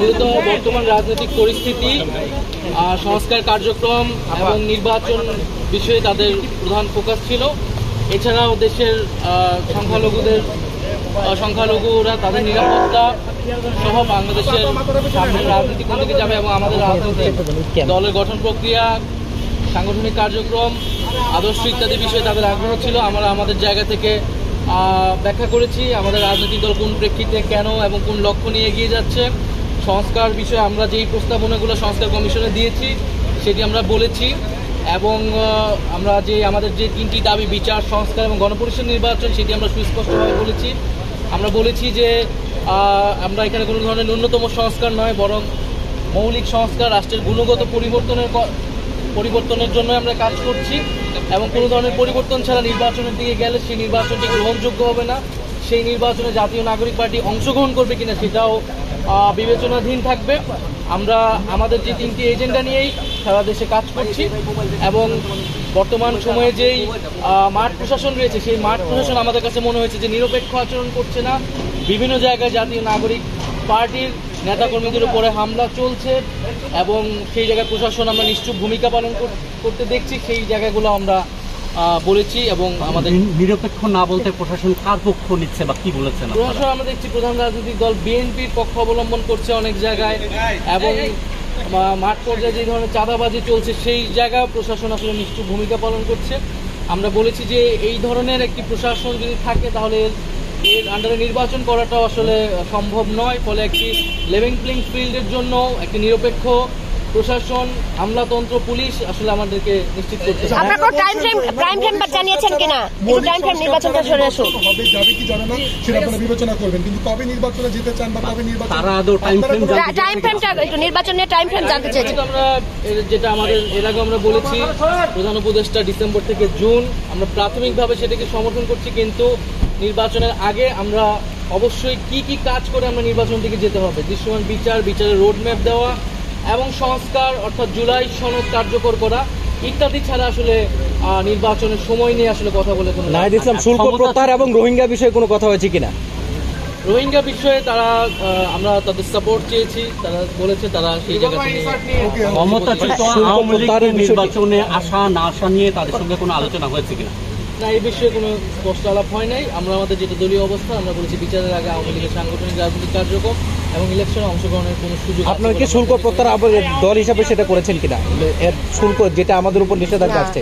মূলত বর্তমান রাজনৈতিক পরিস্থিতি, সংস্কার কার্যক্রম এবং নির্বাচন বিষয়ে তাদের প্রধান ফোকাস ছিল। এছাড়াও দেশের সংখ্যালঘুরা তাদের নিরাপত্তা সহ বাংলাদেশের সামনের রাজনীতি কোন দিকে যাবে এবং আমাদের রাজনৈতিক দলের গঠন প্রক্রিয়া, সাংগঠনিক কার্যক্রম, আদর্শ ইত্যাদি বিষয়ে তাদের আগ্রহ ছিল। আমরা আমাদের জায়গা থেকে ব্যাখ্যা করেছি আমাদের রাজনৈতিক দল কোন প্রেক্ষিতে কেন এবং কোন লক্ষ্য নিয়ে এগিয়ে যাচ্ছে। সংস্কার বিষয়ে আমরা যেই প্রস্তাবনাগুলো সংস্কার কমিশনে দিয়েছি সেটি আমরা বলেছি এবং আমরা আমাদের যে 3টি দাবি, বিচার, সংস্কার এবং গণপরিষদ নির্বাচন, সেটি আমরা সুস্পষ্টভাবে বলেছি। আমরা বলেছি যে আমরা এখানে কোনো ধরনের ন্যূনতম সংস্কার নয়, বরং মৌলিক সংস্কার, রাষ্ট্রের গুণগত পরিবর্তনের জন্য আমরা কাজ করছি এবং কোনো ধরনের পরিবর্তন ছাড়া নির্বাচনের দিকে গেলে সেই নির্বাচনটি গ্রহণযোগ্য হবে না। সেই নির্বাচনে জাতীয় নাগরিক পার্টি অংশগ্রহণ করবে কিনা সেটাও বিবেচনাধীন থাকবে। আমরা আমাদের যে 3টি এজেন্ডা নিয়েই সারা দেশে কাজ করছি এবং বর্তমান সময়ে যেই মাঠ প্রশাসন রয়েছে সেই মাঠ প্রশাসন আমাদের কাছে মনে হয়েছে যে নিরপেক্ষ আচরণ করছে না। বিভিন্ন জায়গায় জাতীয় নাগরিক পার্টির নেতাকর্মীদের উপরে হামলা চলছে এবং সেই জায়গায় প্রশাসন আমরা নিশ্চুপ ভূমিকা পালন করতে দেখছি। সেই জায়গাগুলো আমরা বলেছি এবং আমাদের নিরপেক্ষ না বলতে প্রশাসন কার পক্ষ নিচ্ছে বা কি বলেছেন? প্রশাসন আমরা দেখছি প্রধান রাজনৈতিক দল বিএনপির পক্ষ অবলম্বন করছে অনেক জায়গায় এবং মাঠ পর্যায়ে যে ধরনের চাঁদাবাজি চলছে সেই জায়গায় প্রশাসন আসলে নিশ্চুপ ভূমিকা পালন করছে। আমরা বলেছি যে এই ধরনের একটি প্রশাসন যদি থাকে তাহলে এর আন্ডারে নির্বাচন করাটাও আসলে সম্ভব নয়। ফলে একটি লেভেল প্লেইং ফিল্ডের জন্য একটি নিরপেক্ষ প্রশাসন, আমলাতন্ত্র, পুলিশ আসলে আমাদেরকে নিশ্চিত করতে হবে। আপনারা টাইম ফ্রেম জানিয়েছেন কিনা? একটু টাইম ফ্রেম নির্বাচনটা সরে আসুন। হবে যাবে কি জানা না সেটা আপনারা বিবেচনা করবেন, কিন্তু কবে নির্বাচনে যেতে চান বা কবে নির্বাচন তারা আদৌ টাইম ফ্রেমটা একটু নির্বাচনের টাইম ফ্রেম জানতে চাইছি। আমরা যেটা আমাদের এর আগে আমরা বলেছি প্রধান উপদেষ্টা ডিসেম্বর থেকে জুন, আমরা প্রাথমিকভাবে সেটাকে সমর্থন করছি, কিন্তু নির্বাচনের আগে আমরা অবশ্যই কি কি কাজ করে আমরা নির্বাচন থেকে যেতে হবে, দৃশ্যমান বিচারের রোডম্যাপ দেওয়া এবং সংস্কার অর্থাৎ জুলাই সনদ কার্যকর করা ইত্যাদি ছাড়া আসলে নির্বাচনের সময় নিয়ে আসলে কথা বলে কোনো নাহিদ ইসলাম শুল্ক প্রত্যাহার এবং রোহিঙ্গা বিষয়ে কোনো কথা হয়েছে কিনা? রোহিঙ্গা বিষয়ে তারা আমরা তাদের সাপোর্ট চেয়েছি, তারা বলেছে তারা সেই জায়গাতে নির্বাচনে আসা না আসা নিয়ে তাদের সঙ্গে কোনো আলোচনা হয়েছে কিনা? না, এই বিষয়ে কোনো স্পষ্ট আলাপ হয় নাই। আমরা আমাদের যেটা দলীয় অবস্থা আমরা বলেছি বিচারের আগে আওয়ামী লীগের সাংগঠনিক রাজনৈতিক কার্যক্রম এবং ইলেকশনে অংশগ্রহণের কোনো সুযোগ। আপনারা কি শুল্ক প্রত্যাহার দল হিসাবে সেটা করেছেন কিনা? এর শুল্ক যেটা আমাদের উপর নিষেধাজ্ঞা আসছে